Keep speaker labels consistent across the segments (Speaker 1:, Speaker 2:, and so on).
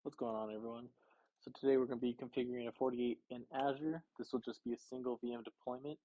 Speaker 1: What's going on, everyone? So today we're going to be configuring a FortiGate in Azure. This will just be a single VM deployment.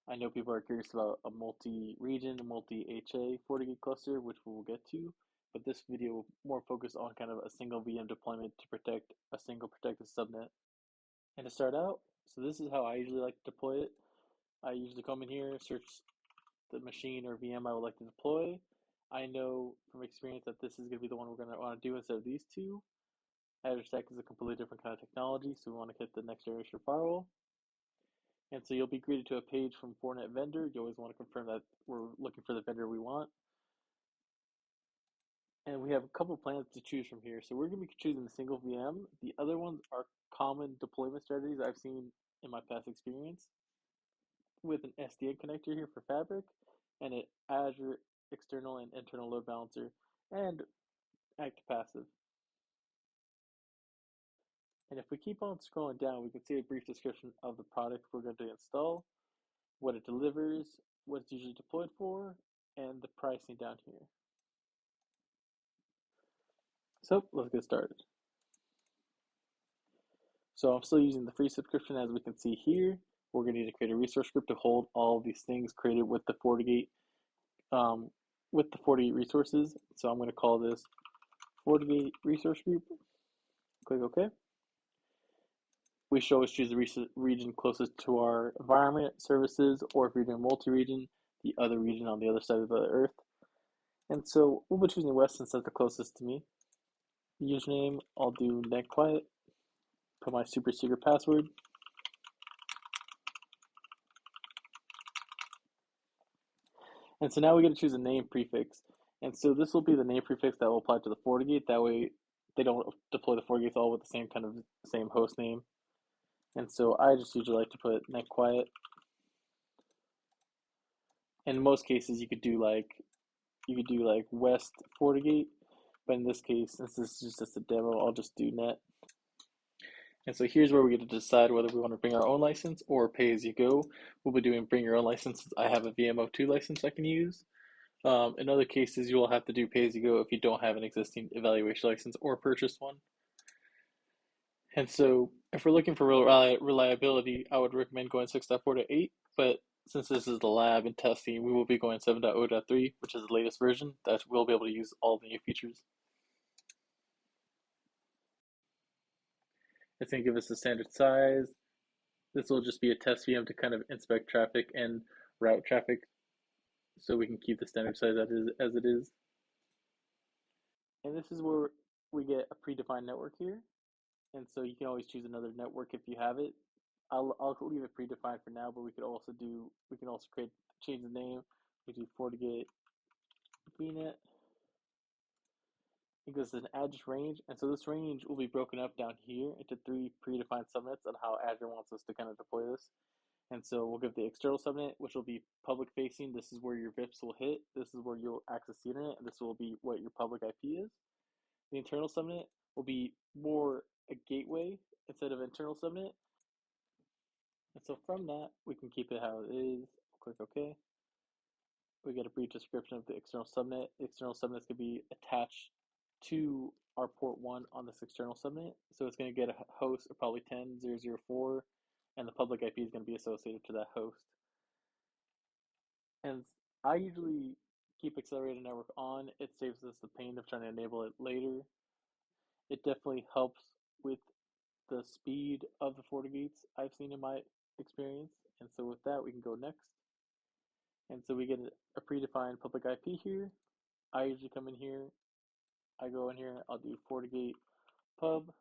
Speaker 1: I know people are curious about a multi-region, multi-HA FortiGate cluster, which we'll get to, but this video will more focus on kind of a single VM deployment to protect a single protected subnet. And to start out, so this is how I usually like to deploy it. I usually come in here, search the machine or VM I would like to deploy. I know from experience that this is going to be the one we're going to want to do instead of these two. Azure Stack is a completely different kind of technology, so we want to hit the next generation firewall. And so you'll be greeted to a page from Fortinet vendor. You always want to confirm that we're looking for the vendor we want. And we have a couple plans to choose from here. So we're going to be choosing the single VM. The other ones are common deployment strategies I've seen in my past experience, with an SDN connector here for Fabric and an Azure external and internal load balancer and active passive. And if we keep on scrolling down, we can see a brief description of the product we're going to install, what it delivers, what it's usually deployed for, and the pricing down here. So let's get started. So I'm still using the free subscription, as we can see here. We're going to need to create a resource group to hold all of these things created with the FortiGate resources. So I'm going to call this FortiGate resource group. Click OK. We should always choose the region closest to our environment, services, or if you're doing multi-region, the other region on the other side of the earth. And so we'll be choosing West since that's the closest to me. The username, I'll do netquiet, put my super secret password. And so now we get to choose a name prefix. And so this will be the name prefix that will apply to the FortiGate. That way they don't deploy the FortiGates all with the same host name. And so I just usually like to put netquiet. In most cases, you could do like West FortiGate, but in this case, since this is just a demo, I'll just do net. And so here's where we get to decide whether we want to bring our own license or pay as you go. We'll be doing bring your own license. I have a VMO2 license I can use. In other cases, you will have to do pay as you go if you don't have an existing evaluation license or purchased one. And so if we're looking for reliability, I would recommend going 6.4 to 8, but since this is the lab and testing, we will be going 7.0.3, which is the latest version that we'll be able to use all the new features. It's going to give us a standard size. This will just be a test VM to kind of inspect traffic and route traffic, so we can keep the standard size as it is. And this is where we get a predefined network here. And so you can always choose another network if you have it. I'll leave it predefined for now, but we can also change the name. We do FortiGate VNet. It gives an address range, and so this range will be broken up down here into 3 predefined subnets on how Azure wants us to kind of deploy this. And so we'll give the external subnet, which will be public facing. This is where your VIPs will hit. This is where you'll access the internet, and this will be what your public IP is. The internal subnet will be more a gateway instead of internal subnet. And so from that, we can keep it how it is. Click OK. We get a brief description of the external subnet. The external subnet is going to be attached to our port 1 on this external subnet. So it's going to get a host of probably 10.0.0.4, and the public IP is going to be associated to that host. And I usually keep accelerated network on. It saves us the pain of trying to enable it later. It definitely helps with the speed of the FortiGates I've seen in my experience. And so with that, we can go next. And so we get a predefined public IP here. I usually come in here. I go in here. I'll do FortiGate pub.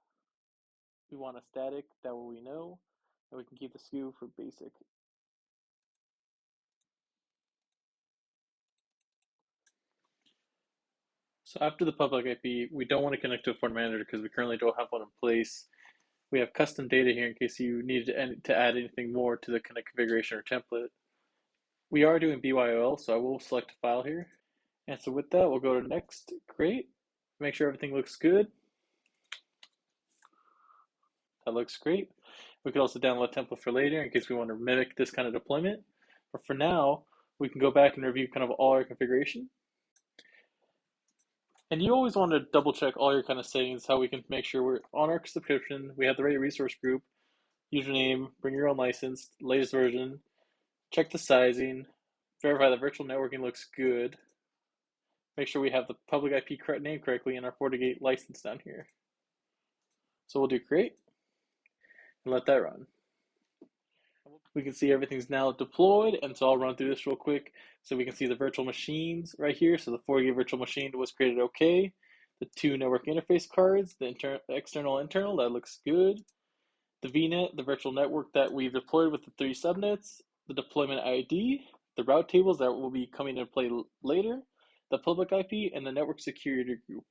Speaker 1: We want a static, that way we know. And we can keep the SKU for basic. So after the public IP, we don't want to connect to a FortiManager because we currently don't have one in place. We have custom data here in case you needed to add anything more to the configuration or template. We are doing BYOL, so I will select a file here. And so with that, we'll go to next. Great. Make sure everything looks good. That looks great. We could also download a template for later in case we want to mimic this kind of deployment. But for now, we can go back and review kind of all our configuration. And you always want to double check all your kind of settings, how we can make sure we're on our subscription, we have the right resource group, username, bring your own license, latest version, check the sizing, verify the virtual networking looks good, make sure we have the public IP name correctly in our FortiGate license down here. So we'll do create and let that run. We can see everything's now deployed, and so I'll run through this real quick so we can see the virtual machines right here. So the FortiGate virtual machine was created okay. The two network interface cards, the external, internal, that looks good. The VNet, the virtual network that we've deployed with the 3 subnets, the deployment ID, the route tables that will be coming into play later, the public IP, and the network security group.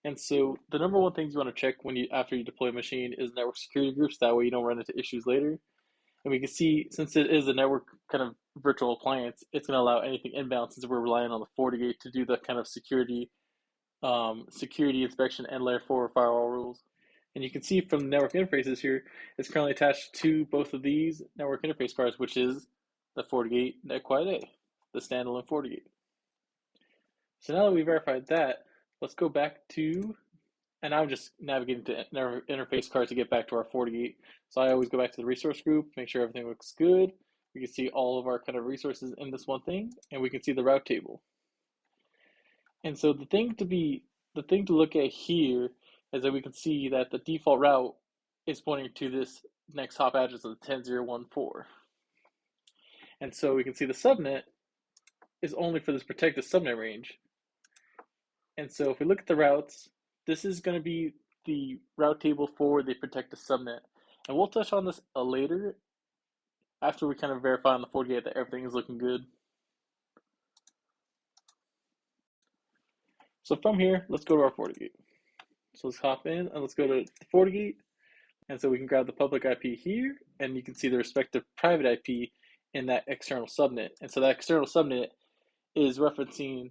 Speaker 1: And so the number one things you want to check after you deploy a machine is network security groups. That way you don't run into issues later. And we can see, since it is a network kind of virtual appliance, it's going to allow anything inbound since we're relying on the FortiGate to do the kind of security inspection and layer 4 firewall rules. And you can see from the network interfaces here, it's currently attached to both of these network interface cards, which is the FortiGate NetQuiet A, the standalone FortiGate. So now that we verified that, let's go back to, and I'm just navigating to interface cards to get back to our FortiGate. So I always go back to the resource group, make sure everything looks good. We can see all of our kind of resources in this one thing, and we can see the route table. And so the thing to look at here is that we can see that the default route is pointing to this next hop address of 10.0.1.4. And so we can see the subnet is only for this protected subnet range. And so if we look at the routes, this is going to be the route table for the protected subnet. And we'll touch on this later after we kind of verify on the FortiGate that everything is looking good. So from here, let's go to our FortiGate. So let's hop in and let's go to the FortiGate. And so we can grab the public IP here, and you can see the respective private IP in that external subnet. And so that external subnet is referencing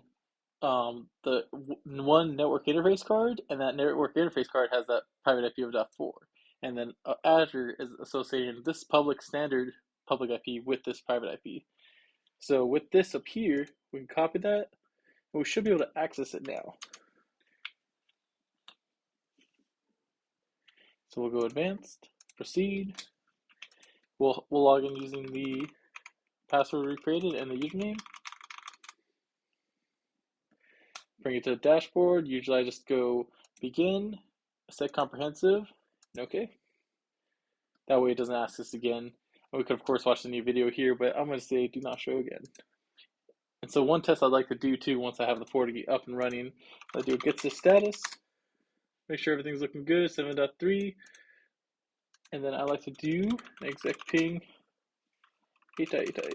Speaker 1: the one network interface card, and that network interface card has that private IP of .4. And then Azure is associating this public standard public IP with this private IP. So with this up here, we can copy that, and we should be able to access it now. So we'll go advanced, proceed. We'll log in using the password we created and the username. Bring it to the dashboard. Usually I just go begin, set comprehensive, and okay. That way it doesn't ask us again. And we could of course watch the new video here, but I'm going to say do not show again. And so one test I'd like to do too, once I have the FortiGate up and running, I do a get to status, make sure everything's looking good, 7.3, and then I like to do exec ping 8.8.8.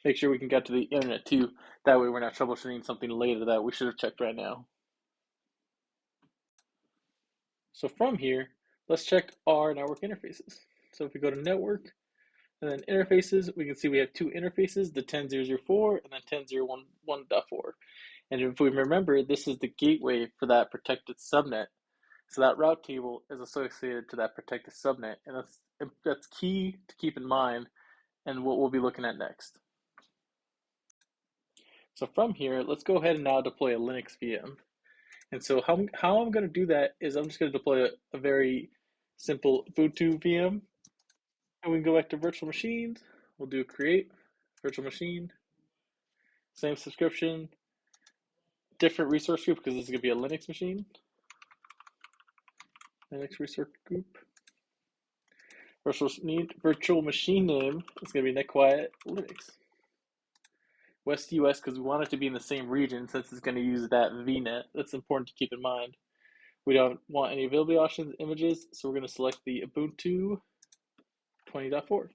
Speaker 1: Make sure we can get to the internet too. That way we're not troubleshooting something later that we should have checked right now. So from here, let's check our network interfaces. So if we go to network and then interfaces, we can see we have two interfaces, the 10.0.0.4 and then 10.0.1.4. And if we remember, this is the gateway for that protected subnet. So that route table is associated to that protected subnet, and that's key to keep in mind and what we'll be looking at next. So from here, let's go ahead and now deploy a Linux VM. And so how I'm going to do that is I'm just going to deploy a very simple Ubuntu VM. And we can go back to virtual machines. We'll do create virtual machine, same subscription, different resource group because this is going to be a Linux machine. Linux resource group. Virtual machine name is going to be NetQuiet Linux. West US because we want it to be in the same region since it's going to use that VNet. That's important to keep in mind. We don't want any availability options, images, so we're going to select the Ubuntu 20.4.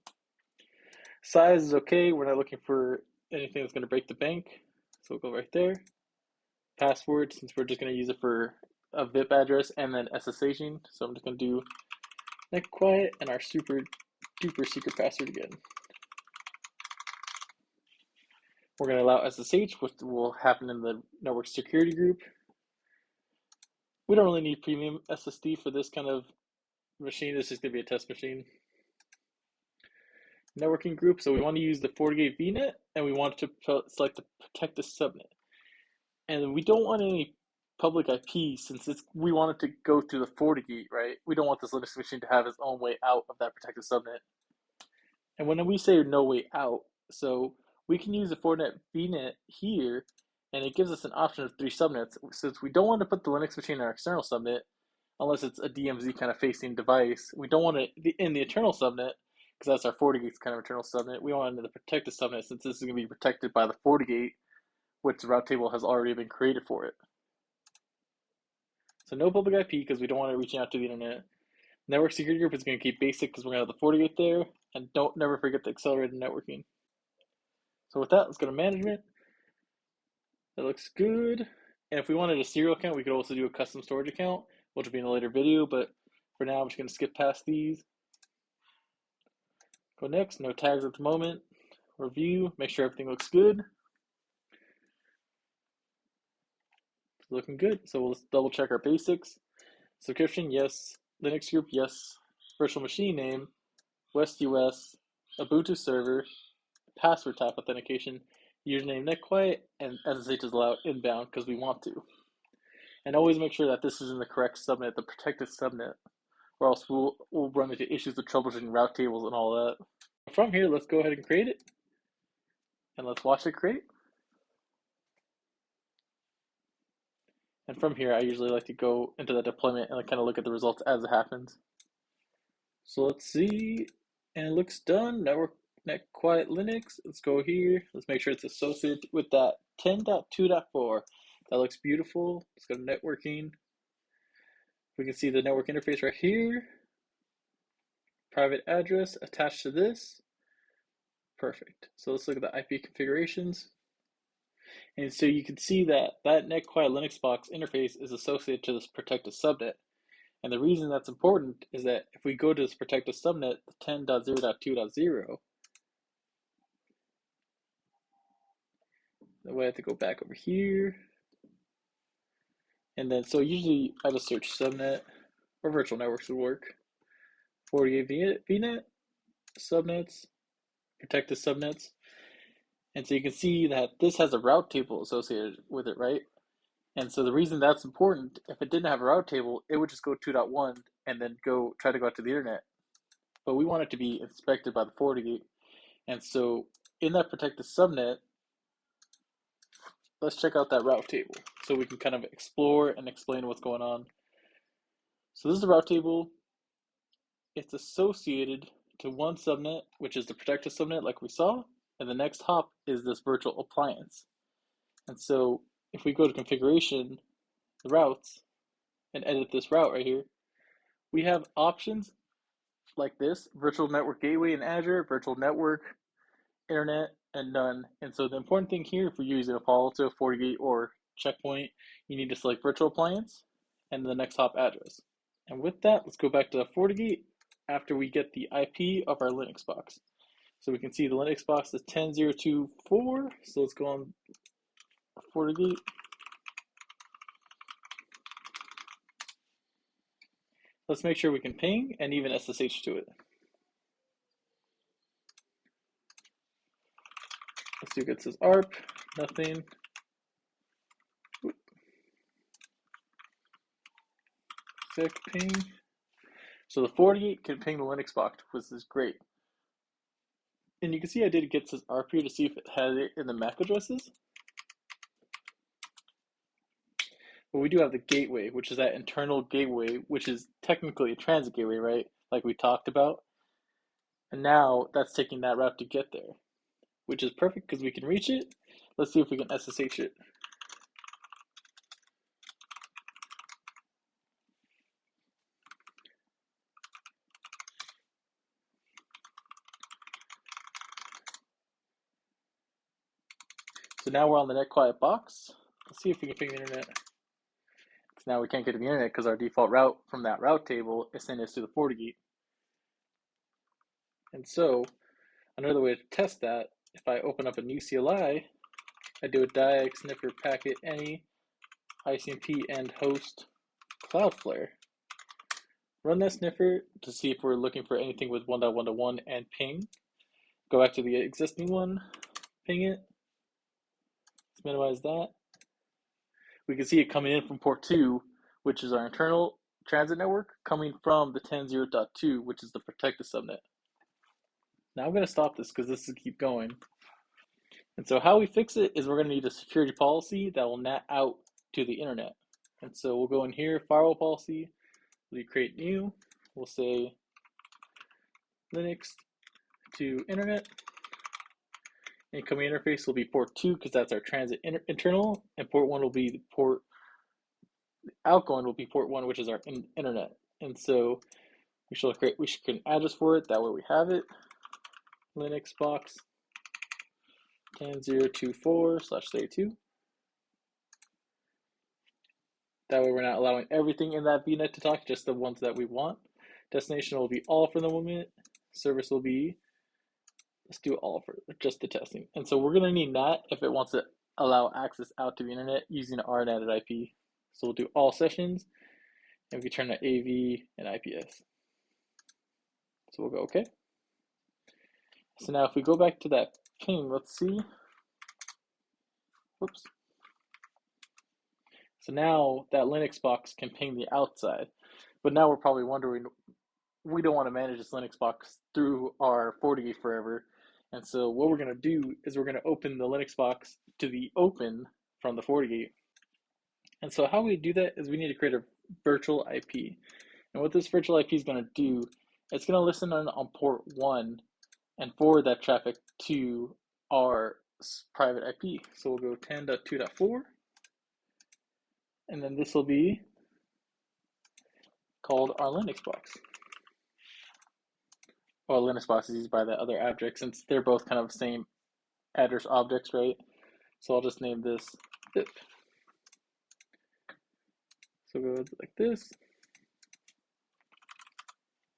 Speaker 1: Size is okay. We're not looking for anything that's going to break the bank, so we'll go right there. Password, since we're just going to use it for a VIP address and then SSHing, so I'm just going to do NetQuiet and our super duper secret password again. We're going to allow SSH, which will happen in the network security group. We don't really need premium SSD for this kind of machine. This is going to be a test machine. Networking group, so we want to use the FortiGate VNet, and we want to select the protect the subnet. And we don't want any public IP, since we want it to go through the FortiGate, right? We don't want this Linux machine to have its own way out of that protected subnet. And when we say no way out, so we can use the Fortinet VNet here, and it gives us an option of 3 subnets. Since we don't want to put the Linux machine in our external subnet, unless it's a DMZ kind of facing device, we don't want it in the internal subnet, because that's our FortiGate's kind of internal subnet. We want it in the protected subnet, since this is going to be protected by the FortiGate, which the route table has already been created for it. So no public IP, because we don't want it reaching out to the internet. Network security group is going to keep basic, because we're going to have the FortiGate there, and don't never forget the accelerated networking. So with that, let's go to management. That looks good. And if we wanted a serial account, we could also do a custom storage account, which will be in a later video, but for now, I'm just going to skip past these. Go next, no tags at the moment. Review, make sure everything looks good. It's looking good, so we'll just double check our basics. Subscription, yes. Linux group, yes. Virtual machine name, West US, Ubuntu server, password type authentication, username netquiet, and SSH is allowed inbound because we want to. And always make sure that this is in the correct subnet, the protected subnet, or else we'll run into issues with troubleshooting route tables and all that. From here, let's go ahead and create it, and let's watch it create. And from here, I usually like to go into the deployment and kind of look at the results as it happens. So let's see, and it looks done. Network netquiet Linux. Let's go here. Let's make sure it's associated with that 10.2.4. That looks beautiful. Let's go to networking. We can see the network interface right here. Private address attached to this. Perfect. So let's look at the IP configurations. And so you can see that that netquiet Linux box interface is associated to this protected subnet. And the reason that's important is that if we go to this protected subnet, 10.0.2.0, the way I have to go back over here. And then, so usually I just search subnet or virtual networks would work. FortiGate VNet, subnets, protected subnets. And so you can see that this has a route table associated with it, right? And so the reason that's important, if it didn't have a route table, it would just go 2.1 and then try to go out to the internet. But we want it to be inspected by the FortiGate. And so in that protected subnet, let's check out that route table so we can kind of explore and explain what's going on. So this is the route table. It's associated to one subnet, which is the protected subnet like we saw, and the next hop is this virtual appliance. And so if we go to configuration, the routes, and edit this route right here, we have options like this: virtual network gateway in Azure, virtual network, internet, and none. And so the important thing here, if we're using a Palo Alto, FortiGate, or Checkpoint, you need to select virtual appliance and the next hop address. And with that, let's go back to FortiGate after we get the IP of our Linux box. So we can see the Linux box is 10.0.2.4. So let's go on FortiGate. Let's make sure we can ping and even SSH to it. Let's see if it says ARP, nothing. Sick ping. So the FortiGate can ping the Linux box, which is great. And you can see I did get this ARP here to see if it had it in the MAC addresses. But we do have the gateway, which is that internal gateway, which is technically a transit gateway, right? Like we talked about. And now that's taking that route to get there, which is perfect because we can reach it. Let's see if we can SSH it. So now we're on the netquiet box. Let's see if we can ping the internet. Because now we can't get to the internet because our default route from that route table is sending us to the FortiGate. And so another way to test that, if I open up a new CLI, I do a diag sniffer packet any ICMP and host Cloudflare. Run that sniffer to see if we're looking for anything with 1.1.1 and ping. Go back to the existing one, ping it. Let's minimize that. we can see it coming in from port 2, which is our internal transit network, coming from the 10.0.2, which is the protected subnet. Now I'm going to stop this because this will keep going. And so how we fix it is we're going to need a security policy that will NAT out to the internet. And so we'll go in here, firewall policy, we create new, we'll say Linux to internet. Incoming interface will be port 2 because that's our transit internal, and port 1 will be the port, outgoing will be port 1, which is our internet. And so we should create an address for it, that way we have it. Linux box 10.0.24/32. That way we're not allowing everything in that VNet to talk, just the ones that we want. Destination will be all for the moment. Service will be, let's do all for just the testing. And so we're going to need NAT if it wants to allow access out to the internet using our NATed IP. So we'll do all sessions, and we can turn to AV and IPS. So we'll go OK. So now if we go back to that ping, let's see. Whoops. So now that Linux box can ping the outside. But now we're probably wondering, we don't want to manage this Linux box through our FortiGate forever. And so what we're going to do is we're going to open the Linux box to the open from the FortiGate. And so how we do that is we need to create a virtual IP. And what this virtual IP is going to do, it's going to listen on port 1 and forward that traffic to our private IP. So we'll go 10.2.4, and then this will be called our Linux box. Well, Linux box is used by the other object since they're both kind of the same address objects, right? So I'll just name this VIP. So go like this.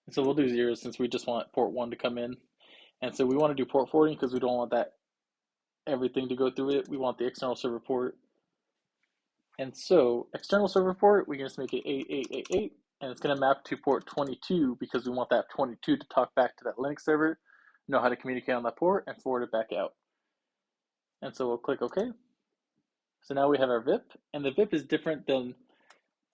Speaker 1: And so we'll do 0 since we just want port 1 to come in. And so we want to do port forwarding because we don't want that everything to go through it. We want the external server port. And so external server port, we can just make it 8888, and it's going to map to port 22 because we want that 22 to talk back to that Linux server, know how to communicate on that port, and forward it back out. And so we'll click OK. So now we have our VIP, and the VIP is different than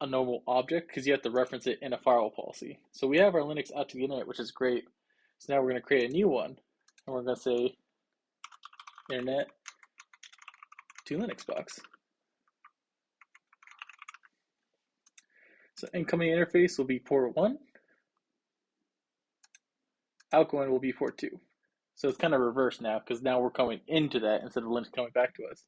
Speaker 1: a normal object because you have to reference it in a firewall policy. So we have our Linux out to the internet, which is great. So now we're going to create a new one, and we're going to say internet to Linux box. So incoming interface will be port 1. Outgoing will be port 2. So it's kind of reversed now because now we're coming into that instead of Linux coming back to us.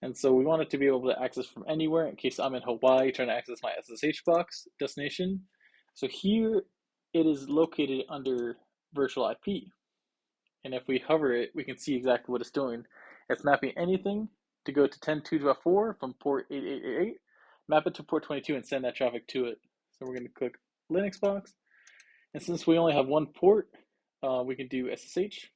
Speaker 1: And so we want it to be able to access from anywhere in case I'm in Hawaii trying to access my SSH box destination. So here it is located under virtual IP. And if we hover it, we can see exactly what it's doing. It's mapping anything to go to 10.2.4 from port 8888, map it to port 22 and send that traffic to it. So we're going to click Linux box. And since we only have one port, we can do SSH.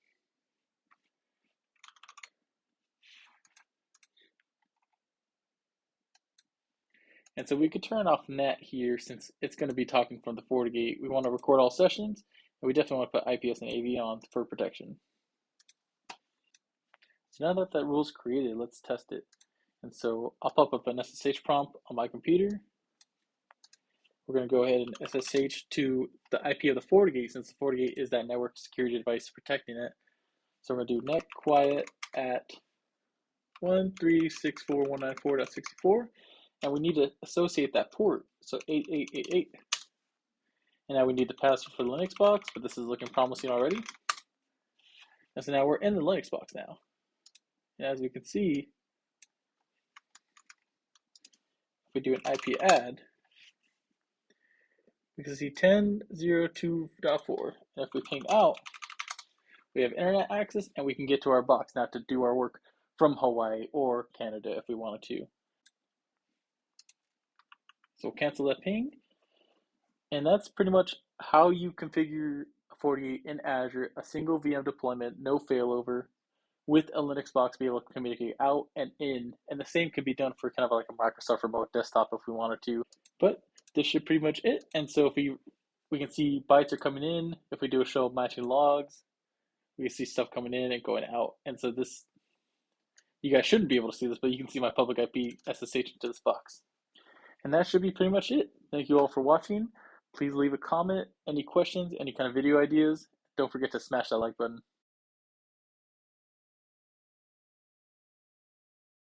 Speaker 1: And so we could turn off NAT here since it's going to be talking from the FortiGate. We want to record all sessions, and we definitely want to put IPS and AV on for protection. So now that that rule is created, let's test it. And so I'll pop up an SSH prompt on my computer. We're going to go ahead and SSH to the IP of the FortiGate since the FortiGate is that network security device protecting it. So we're going to do net quiet at 1364194.64. And we need to associate that port, so 8888. And now we need the password for the Linux box, but this is looking promising already. And so now we're in the Linux box now. And as we can see, if we do an IP add, we can see 10.0.2.4. And if we ping out, we have internet access and we can get to our box now to do our work from Hawaii or Canada if we wanted to. So we'll cancel that ping. And that's pretty much how you configure FortiGate in Azure, a single VM deployment, no failover, with a Linux box, be able to communicate out and in. And the same could be done for kind of like a Microsoft remote desktop if we wanted to. But this should pretty much it. And so if we can see bytes are coming in. If we do a show of matching logs, we can see stuff coming in and going out. And so this You guys shouldn't be able to see this, but you can see my public IP SSH into this box. And that should be pretty much it. Thank you all for watching. Please leave a comment, any questions, any kind of video ideas. Don't forget to smash that like button.